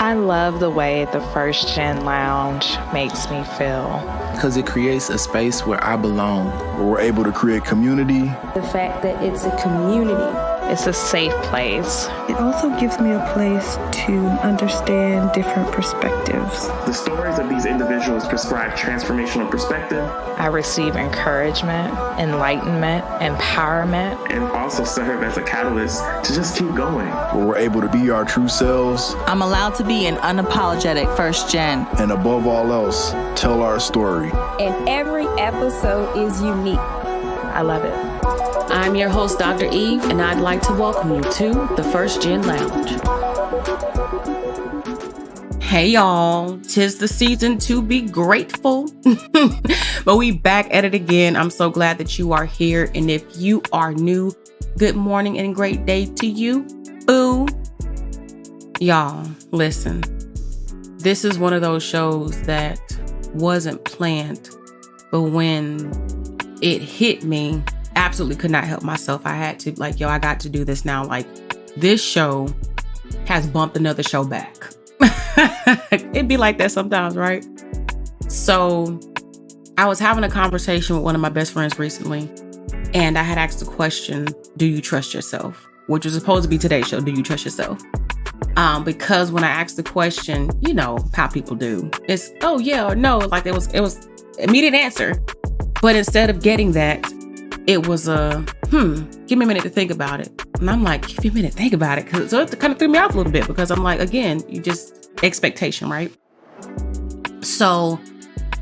I love the way the First Gen Lounge makes me feel. Because it creates a space where I belong, where we're able to create community. The fact that it's a community. It's a safe place. It also gives me a place to understand different perspectives. The stories of these individuals prescribe transformational perspective. I receive encouragement, enlightenment, empowerment. And also serve as a catalyst to just keep going. Where we're able to be our true selves. I'm allowed to be an unapologetic First Gen. And above all else, tell our story. And every episode is unique. I love it. I'm your host, Dr. Eve, and I'd like to welcome you to the First Gen Lounge. Hey y'all, 'tis the season to be grateful. But we back at it again. I'm so glad that you are here. And if you are new, good morning and great day to you. Boo. Y'all, listen. This is one of those shows that wasn't planned, but when it hit me, absolutely could not help myself. I had to, I got to do this now. This show has bumped another show back. It'd be like that sometimes, right? So I was having a conversation with one of my best friends recently, and I had asked the question, do you trust yourself? Which was supposed to be today's show, do you trust yourself? Because when I asked the question, you know how people do. It's, oh yeah or no. It was immediate answer. But instead of getting that, it was give me a minute to think about it. And I'm like, give me a minute to think about it. So it kind of threw me off a little bit because I'm like, again, you just expectation, right? So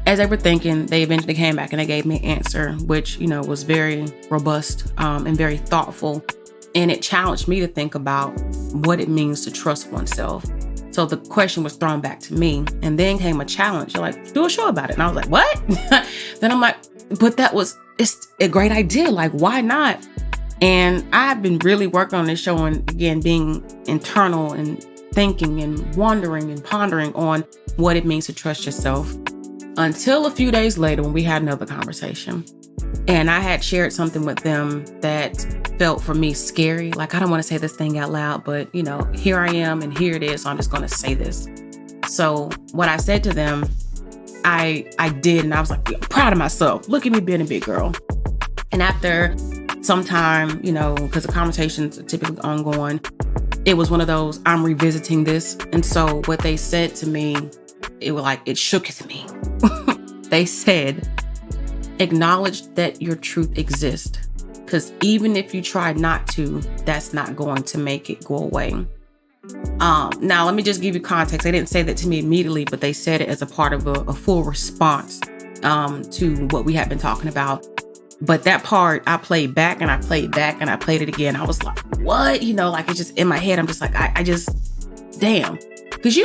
as they were thinking, they eventually came back and they gave me an answer, which, was very robust and very thoughtful. And it challenged me to think about what it means to trust oneself. So the question was thrown back to me, and then came a challenge. You're like, do a show about it. And I was like, what? Then I'm like, but it's a great idea. Why not? And I've been really working on this show and again, being internal and thinking and wondering and pondering on what it means to trust yourself until a few days later when we had another conversation. And I had shared something with them that felt for me scary. I don't want to say this thing out loud, but here I am and here it is. So I'm just going to say this. So what I said to them, I did. And I was like, I'm proud of myself. Look at me being a big girl. And after some time, because the conversations are typically ongoing, it was one of those, I'm revisiting this. And so what they said to me, it shooketh me. They said, acknowledge that your truth exists. Because even if you try not to, that's not going to make it go away. Now, let me just give you context. They didn't say that to me immediately, but they said it as a part of a full response to what we had been talking about. But that part, I played back and I played back and I played it again. I was like, what? It's just in my head. I'm just like, I just, damn. Because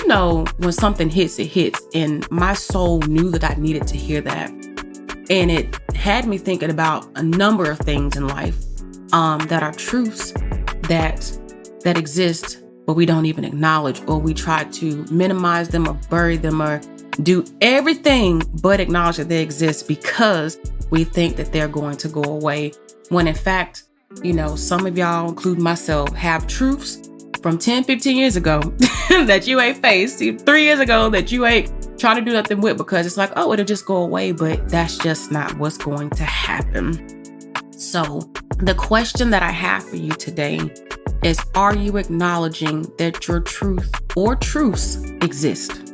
when something hits, it hits. And my soul knew that I needed to hear that. And it had me thinking about a number of things in life that are truths that exist, but we don't even acknowledge, or we try to minimize them or bury them or do everything but acknowledge that they exist because we think that they're going to go away. When in fact, some of y'all, including myself, have truths from 10, 15 years ago that you ain't faced, 3 years ago that you ain't trying to do nothing with because it's like, oh, it'll just go away. But that's just not what's going to happen. So the question that I have for you today is, are you acknowledging that your truth or truths exist?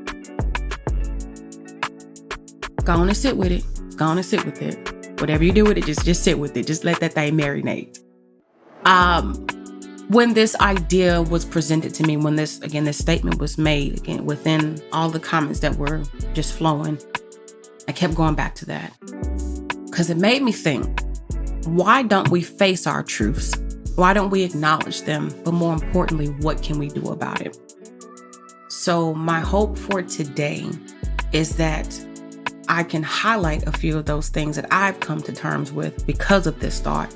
Go on and sit with it. Go on and sit with it. Whatever you do with it, just sit with it. Just let that thing marinate. When this idea was presented to me, when this statement was made, again, within all the comments that were just flowing, I kept going back to that because it made me think, why don't we face our truths? Why don't we acknowledge them? But more importantly, what can we do about it? So my hope for today is that I can highlight a few of those things that I've come to terms with because of this thought.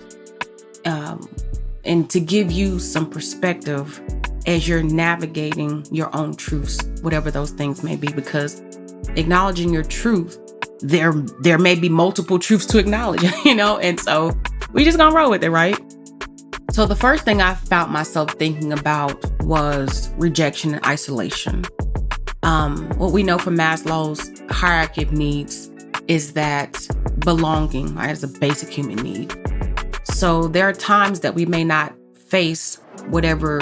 And to give you some perspective as you're navigating your own truths, whatever those things may be, because acknowledging your truth, there may be multiple truths to acknowledge, and so we just gonna roll with it, right? So the first thing I found myself thinking about was rejection and isolation. What we know from Maslow's hierarchy of needs is that belonging, right, is a basic human need. So there are times that we may not face whatever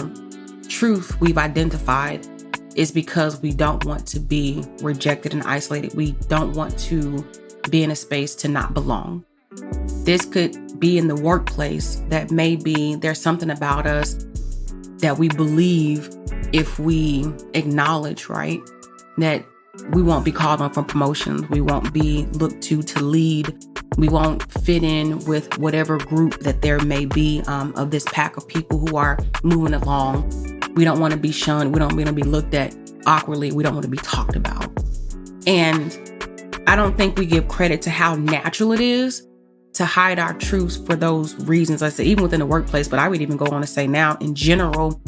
truth we've identified is because we don't want to be rejected and isolated. We don't want to be in a space to not belong. This could be in the workplace that maybe there's something about us that we believe if we acknowledge, right, that we won't be called on for promotions. We won't be looked to lead. We won't fit in with whatever group that there may be of this pack of people who are moving along. We don't want to be shunned. We don't want to be looked at awkwardly. We don't want to be talked about. And I don't think we give credit to how natural it is to hide our truths for those reasons. I said, even within the workplace, but I would even go on to say now in general,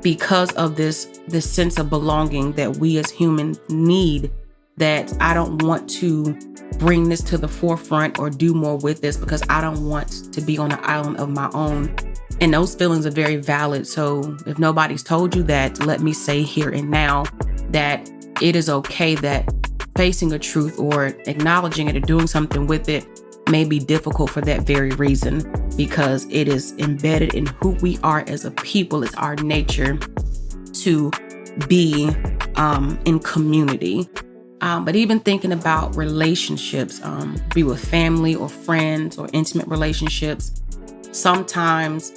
because of this sense of belonging that we as humans need, that I don't want to bring this to the forefront or do more with this because I don't want to be on an island of my own. And those feelings are very valid. So if nobody's told you that, let me say here and now that it is okay that facing a truth or acknowledging it or doing something with it may be difficult for that very reason, because it is embedded in who we are as a people. It's our nature to be in community. But even thinking about relationships, be with family or friends or intimate relationships, sometimes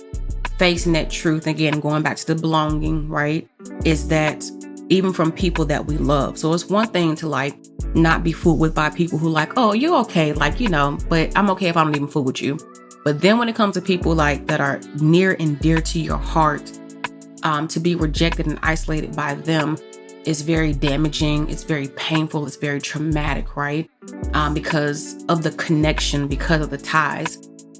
facing that truth, again, going back to the belonging, right, is that even from people that we love. So it's one thing to like not be fooled with by people who like, oh, you're okay, like, you know, but I'm okay if I don't even fool with you. But then when it comes to people like that are near and dear to your heart, to be rejected and isolated by them is very damaging. It's very painful. It's very traumatic, right? Because of the connection, because of the ties.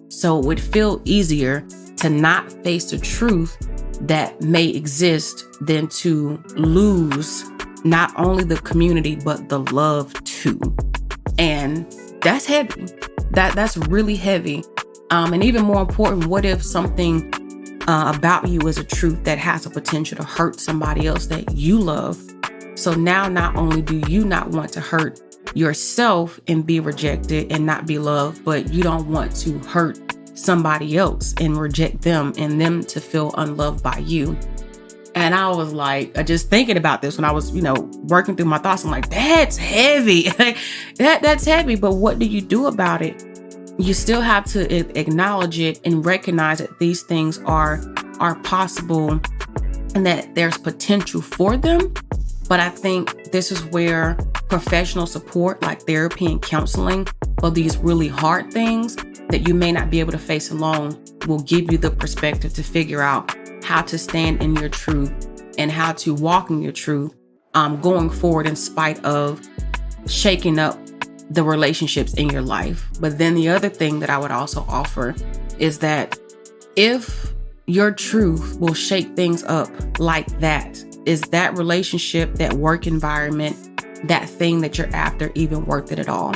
So it would feel easier to not face the truth that may exist than to lose not only the community, but the love too. And that's heavy. That's really heavy. And even more important, what if something about you is a truth that has a potential to hurt somebody else that you love? So now not only do you not want to hurt yourself and be rejected and not be loved, but you don't want to hurt somebody else and reject them and them to feel unloved by you. And I was like, just thinking about this when I was, working through my thoughts, I'm like, that's heavy. That's heavy. But what do you do about it? You still have to acknowledge it and recognize that these things are possible and that there's potential for them. But I think this is where professional support like therapy and counseling for these really hard things that you may not be able to face alone will give you the perspective to figure out how to stand in your truth and how to walk in your truth going forward in spite of shaking up the relationships in your life. But then the other thing that I would also offer is that if your truth will shake things up like that, is that relationship, that work environment, that thing that you're after even worth it at all?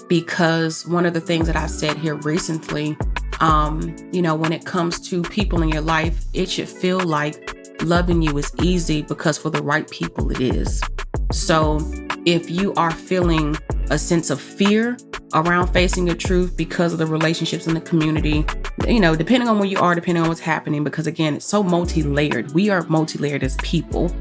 Because one of the things that I've said here recently, when it comes to people in your life, it should feel like loving you is easy because for the right people it is. So if you are feeling a sense of fear around facing your truth because of the relationships in the community, depending on where you are, depending on what's happening, because again, it's so multi-layered. We are multi-layered as people.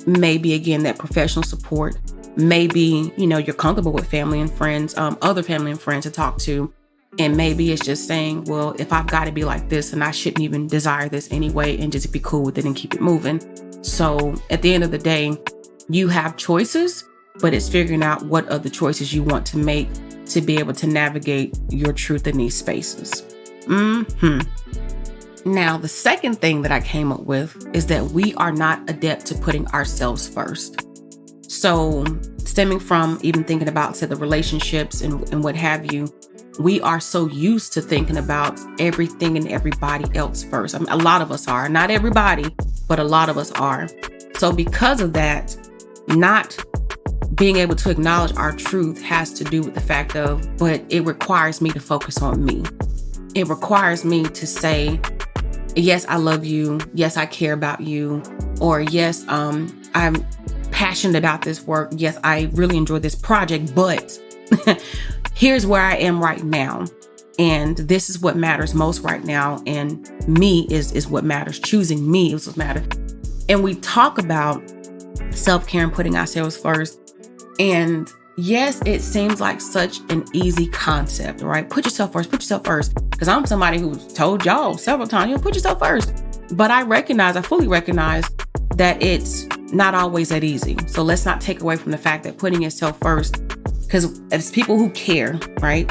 Maybe again, that professional support, maybe, you're comfortable with family and friends, other family and friends to talk to. And maybe it's just saying, well, if I've got to be like this, and I shouldn't even desire this anyway, and just be cool with it and keep it moving. So at the end of the day, you have choices, but it's figuring out what are the choices you want to make to be able to navigate your truth in these spaces. Now, the second thing that I came up with is that we are not adept to putting ourselves first. So stemming from even thinking about, say, the relationships and what have you, we are so used to thinking about everything and everybody else first. I mean, a lot of us are, not everybody, but a lot of us are. So because of that, not being able to acknowledge our truth has to do with the fact of, but it requires me to focus on me. It requires me to say, yes, I love you. Yes, I care about you. Or yes, I'm passionate about this work. Yes, I really enjoy this project, but here's where I am right now. And this is what matters most right now. And me is what matters. Choosing me is what matters. And we talk about self-care and putting ourselves first. And yes, it seems like such an easy concept, right? Put yourself first, put yourself first. Because I'm somebody who's told y'all several times, put yourself first. But I fully recognize that it's not always that easy. So let's not take away from the fact that putting yourself first, because as people who care, right?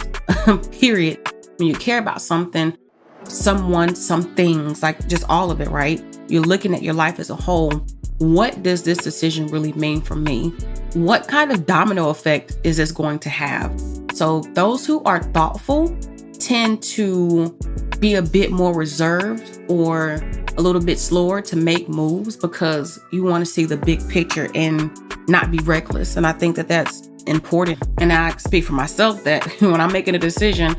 Period. When you care about something, someone, some things, like just all of it, right? You're looking at your life as a whole. What does this decision really mean for me? What kind of domino effect is this going to have? So those who are thoughtful tend to be a bit more reserved or a little bit slower to make moves because you want to see the big picture and not be reckless. And I think that that's important. And I speak for myself that when I'm making a decision,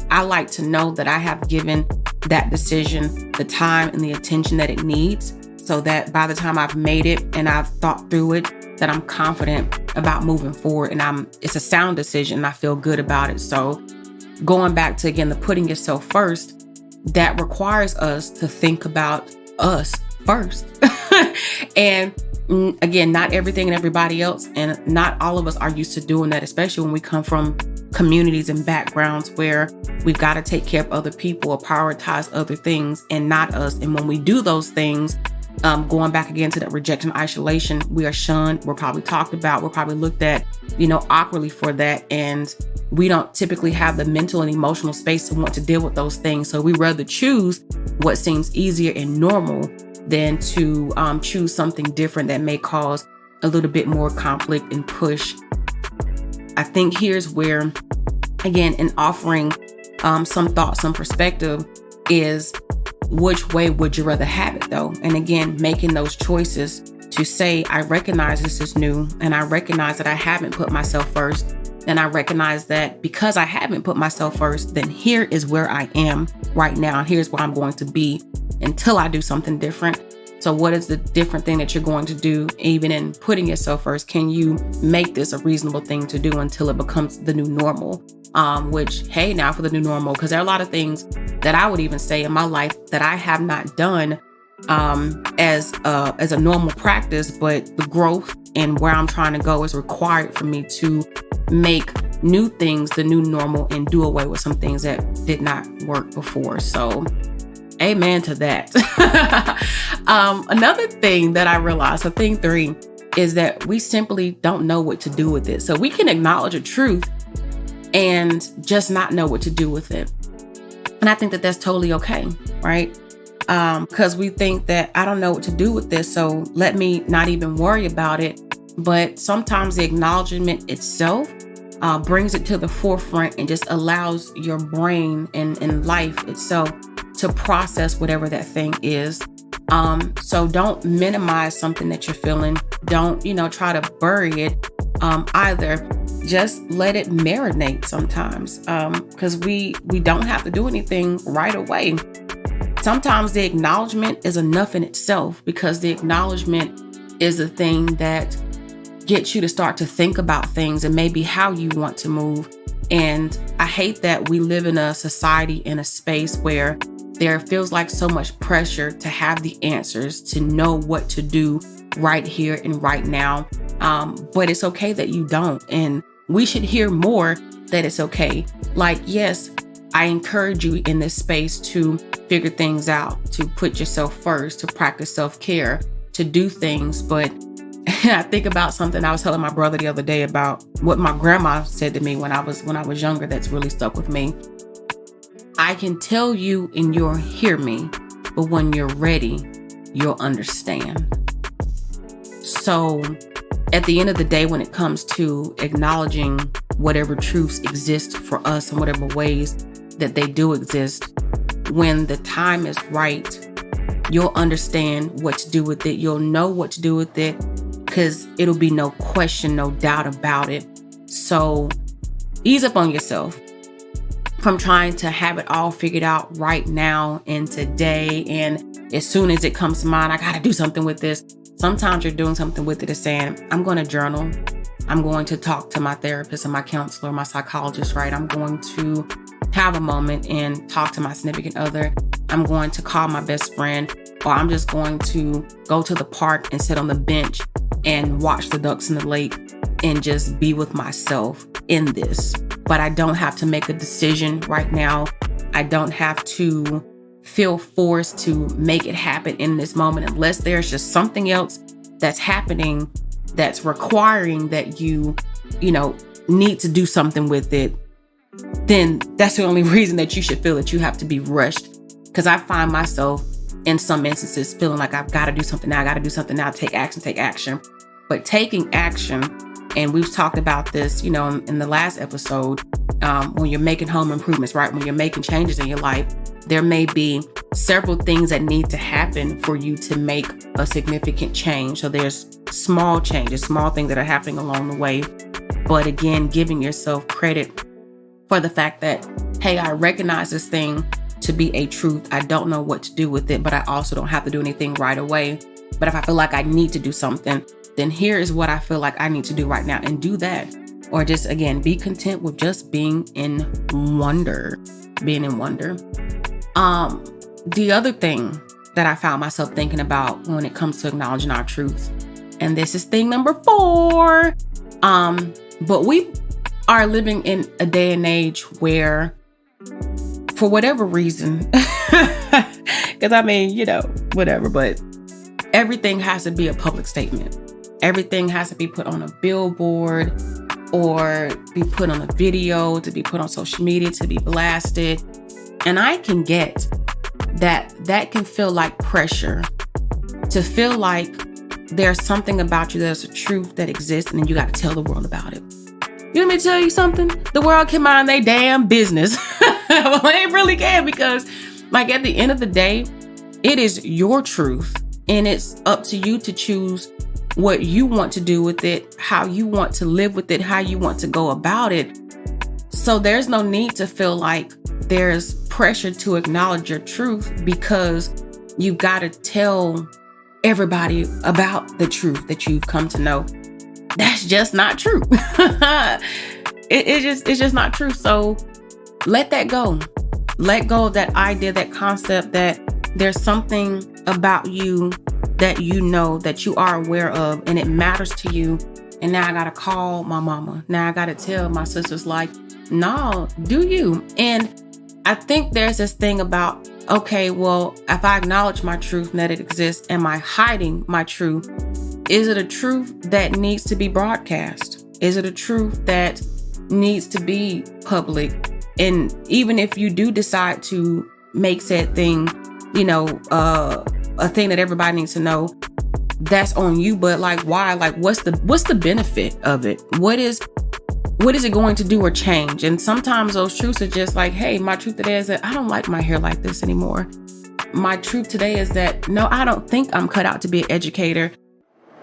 I like to know that I have given that decision the time and the attention that it needs, so that by the time I've made it and I've thought through it, that I'm confident about moving forward and it's a sound decision and I feel good about it. So going back to, again, the putting yourself first, that requires us to think about us first. And again, not everything and everybody else, and not all of us are used to doing that, especially when we come from communities and backgrounds where we've got to take care of other people or prioritize other things and not us. And when we do those things, going back again to that rejection, isolation, we are shunned. We're probably talked about. We're probably looked at, awkwardly for that. And we don't typically have the mental and emotional space to want to deal with those things. So we rather choose what seems easier and normal than to choose something different that may cause a little bit more conflict and push. I think here's where, again, in offering some thought, some perspective, is which way would you rather have it, though? And again, making those choices to say, I recognize this is new, and I recognize that I haven't put myself first. And I recognize that because I haven't put myself first, then here is where I am right now. And here's where I'm going to be until I do something different. So what is the different thing that you're going to do, even in putting yourself first? Can you make this a reasonable thing to do until it becomes the new normal? Which, hey, now for the new normal, because there are a lot of things that I would even say in my life that I have not done as a normal practice, but the growth and where I'm trying to go is required for me to make new things the new normal and do away with some things that did not work before. So amen to that. Another thing that I realized, so thing 3, is that we simply don't know what to do with it. So we can acknowledge a truth and just not know what to do with it. And I think that that's totally okay, right? Because we think that I don't know what to do with this, so let me not even worry about it. But sometimes the acknowledgement itself brings it to the forefront and just allows your brain and life itself to process whatever that thing is. So don't minimize something that you're feeling. Don't, try to bury it either. Just let it marinate sometimes, because we don't have to do anything right away. Sometimes the acknowledgement is enough in itself, because the acknowledgement is the thing that gets you to start to think about things and maybe how you want to move. And I hate that we live in a society, in a space where there feels like so much pressure to have the answers, to know what to do right here and right now. But it's okay that you don't. And we should hear more that it's okay. Like, yes, I encourage you in this space to figure things out, to put yourself first, to practice self-care, to do things. But I think about something I was telling my brother the other day about what my grandma said to me when I was younger. That's really stuck with me. I can tell you and you'll hear me, but when you're ready, you'll understand. So at the end of the day, when it comes to acknowledging whatever truths exist for us in whatever ways that they do exist, when the time is right, you'll understand what to do with it. You'll know what to do with it, because it'll be no question, no doubt about it. So ease up on yourself from trying to have it all figured out right now and today. And as soon as it comes to mind, I got to do something with this. Sometimes you're doing something with it as saying, I'm going to journal. I'm going to talk to my therapist and my counselor, my psychologist, right? I'm going to have a moment and talk to my significant other. I'm going to call my best friend, or I'm just going to go to the park and sit on the bench and watch the ducks in the lake and just be with myself in this. But I don't have to make a decision right now. I don't have to feel forced to make it happen in this moment unless there's just something else that's happening that's requiring that you need to do something with it. Then that's the only reason that you should feel that you have to be rushed. Because I find myself in some instances feeling like I've got to do something now. I got to do something now. Take action. But taking action, and we've talked about this, in the last episode, when you're making home improvements, right? When you're making changes in your life, there may be several things that need to happen for you to make a significant change. So there's small changes, small things that are happening along the way. But again, giving yourself credit for the fact that, hey, I recognize this thing to be a truth. I don't know what to do with it, but I also don't have to do anything right away. But if I feel like I need to do something, then here is what I feel like I need to do right now, and do that. Or just, again, be content with just being in wonder. The other thing that I found myself thinking about when it comes to acknowledging our truth, and this is thing number 4, but we are living in a day and age where, for whatever reason, because whatever, but everything has to be a public statement. Everything has to be put on a billboard or be put on a video, to be put on social media, to be blasted. And I can get that can feel like pressure, to feel like there's something about you that's a truth that exists, and then you got to tell the world about it. You want me to tell you something? The world can mind their damn business. Well, they really can, because at the end of the day, it is your truth, and it's up to you to choose what you want to do with it, how you want to live with it, how you want to go about it. So there's no need to feel like there's pressure to acknowledge your truth because you've got to tell everybody about the truth that you've come to know. That's just not true. It's just not true. So let that go. Let go of that idea, that concept that there's something about you that that you are aware of, and it matters to you. And now I got to call my mama. Now I got to tell my sisters, no, do you? And I think there's this thing about, okay, well, if I acknowledge my truth and that it exists, am I hiding my truth? Is it a truth that needs to be broadcast? Is it a truth that needs to be public? And even if you do decide to make said thing, a thing that everybody needs to know, that's on you. But why? What's the benefit of it? What is it going to do or change? And sometimes those truths are just hey, my truth today is that I don't like my hair like this anymore. My truth today is that, no, I don't think I'm cut out to be an educator.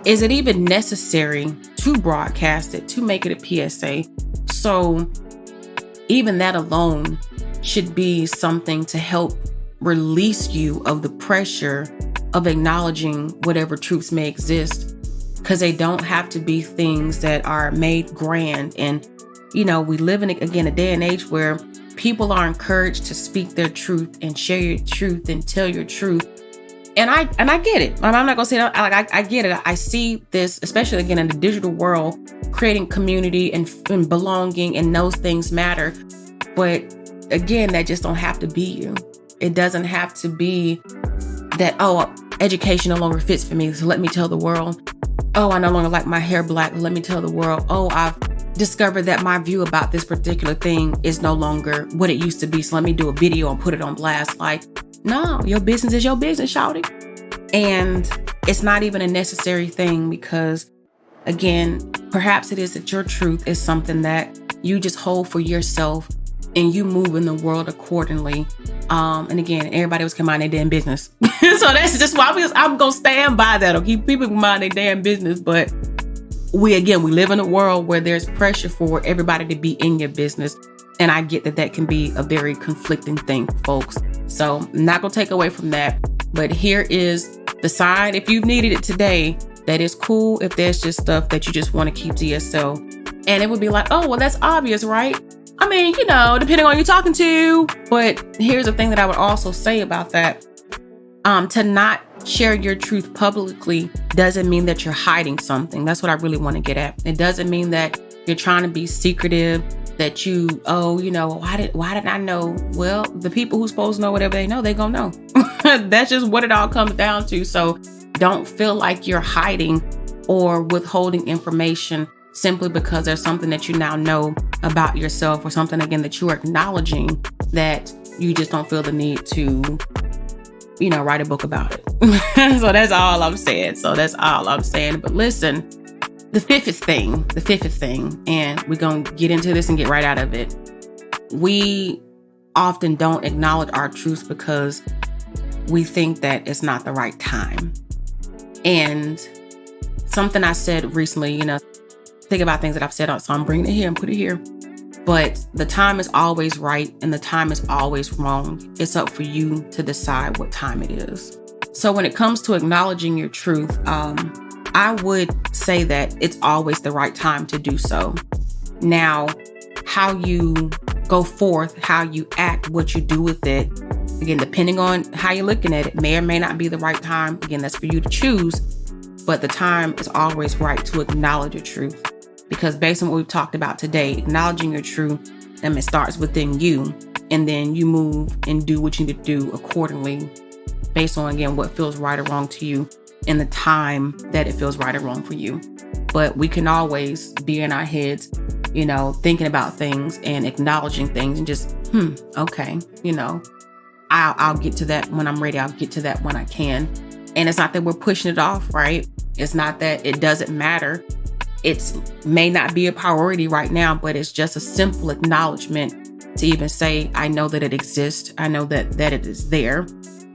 Is it even necessary to broadcast it, to make it a PSA? So even that alone should be something to help release you of the pressure of acknowledging whatever truths may exist, because they don't have to be things that are made grand. And, we live in, again, a day and age where people are encouraged to speak their truth and share your truth and tell your truth. And I get it. I'm not going to say that. I get it. I see this, especially again in the digital world, creating community and belonging, and those things matter. But again, that just don't have to be you. It doesn't have to be that, education no longer fits for me, so let me tell the world. I no longer like my hair black, let me tell the world. I've discovered that my view about this particular thing is no longer what it used to be, so let me do a video and put it on blast. No, your business is your business, shawty. And it's not even a necessary thing, because again, perhaps it is that your truth is something that you just hold for yourself and you move in the world accordingly. And again, everybody was mind their damn business. So that's just why I'm going to stand by that. Okay, people mind their damn business. But we live in a world where there's pressure for everybody to be in your business. And I get that can be a very conflicting thing, folks. So I'm not going to take away from that. But here is Decide if you've needed it today, that is cool. If there's just stuff that you just want to keep to yourself. And it would be like, oh, well, that's obvious, right? I mean, depending on who you're talking to. But here's the thing that I would also say about that. To not share your truth publicly doesn't mean that you're hiding something. That's what I really want to get at. It doesn't mean that you're trying to be secretive, that why didn't I know? Well, the people who's supposed to know whatever they know, they gonna know. That's just what it all comes down to. So don't feel like you're hiding or withholding information simply because there's something that you now know about yourself, or something, again, that you are acknowledging that you just don't feel the need to, write a book about it. So that's all I'm saying. But listen, the fifth thing, and we're going to get into this and get right out of it. We often don't acknowledge our truths because we think that it's not the right time. And something I said recently, think about things that I've said, so I'm bringing it here and put it here. But the time is always right and the time is always wrong. It's up for you to decide what time it is. So when it comes to acknowledging your truth, I would say that it's always the right time to do so. Now, how you go forth, how you act, what you do with it, again, depending on how you're looking at it, may or may not be the right time. Again, that's for you to choose. But the time is always right to acknowledge your truth. Because based on what we've talked about today, acknowledging your truth, it starts within you. And then you move and do what you need to do accordingly based on, again, what feels right or wrong to you in the time that it feels right or wrong for you. But we can always be in our heads, thinking about things and acknowledging things and just, okay, I'll get to that when I'm ready. I'll get to that when I can. And it's not that we're pushing it off, right? It's not that it doesn't matter. It may not be a priority right now, but it's just a simple acknowledgement to even say, I know that it exists. I know that it is there.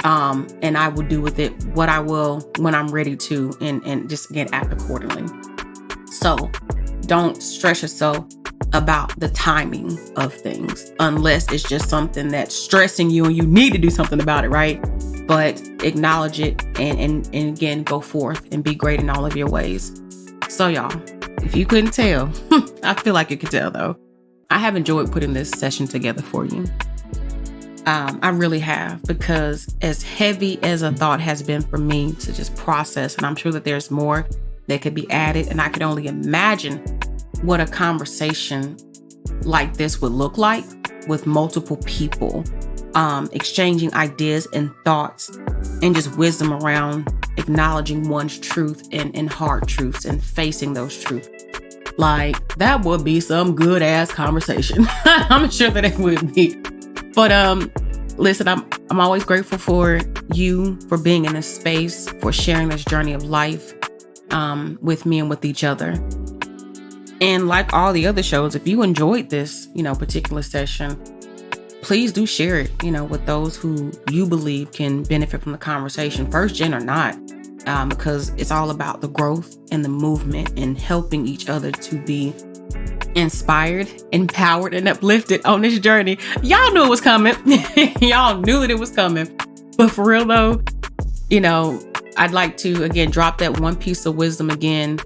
And I will do with it what I will when I'm ready to, and just, again, act accordingly. So don't stress yourself about the timing of things unless it's just something that's stressing you and you need to do something about it, right? But acknowledge it and again, go forth and be great in all of your ways. So y'all, if you couldn't tell, I feel like you could tell though, I have enjoyed putting this session together for you. I really have, because as heavy as a thought has been for me to just process, and I'm sure that there's more that could be added, and I could only imagine what a conversation like this would look like with multiple people, exchanging ideas and thoughts and just wisdom around acknowledging one's truth and hard truths and facing those truths. Like, that would be some good ass conversation. I'm sure that it would be. But listen, I'm always grateful for you, for being in this space, for sharing this journey of life with me and with each other. And like all the other shows, if you enjoyed this, particular session, please do share it, with those who you believe can benefit from the conversation, first gen or not, because it's all about the growth and the movement and helping each other to be inspired, empowered, and uplifted on this journey. Y'all knew it was coming. Y'all knew that it was coming. But for real though, I'd like to, again, drop that one piece of wisdom again,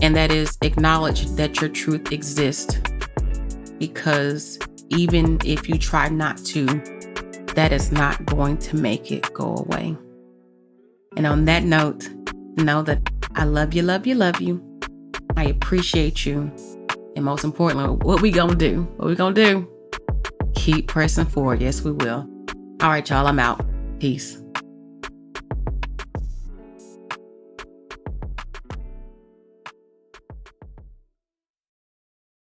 and that is acknowledge that your truth exists. Because even if you try not to, that is not going to make it go away. And on that note, know that I love you, love you, love you. I appreciate you. And most importantly, what we gonna do? Keep pressing forward. Yes, we will. All right, y'all, I'm out. Peace.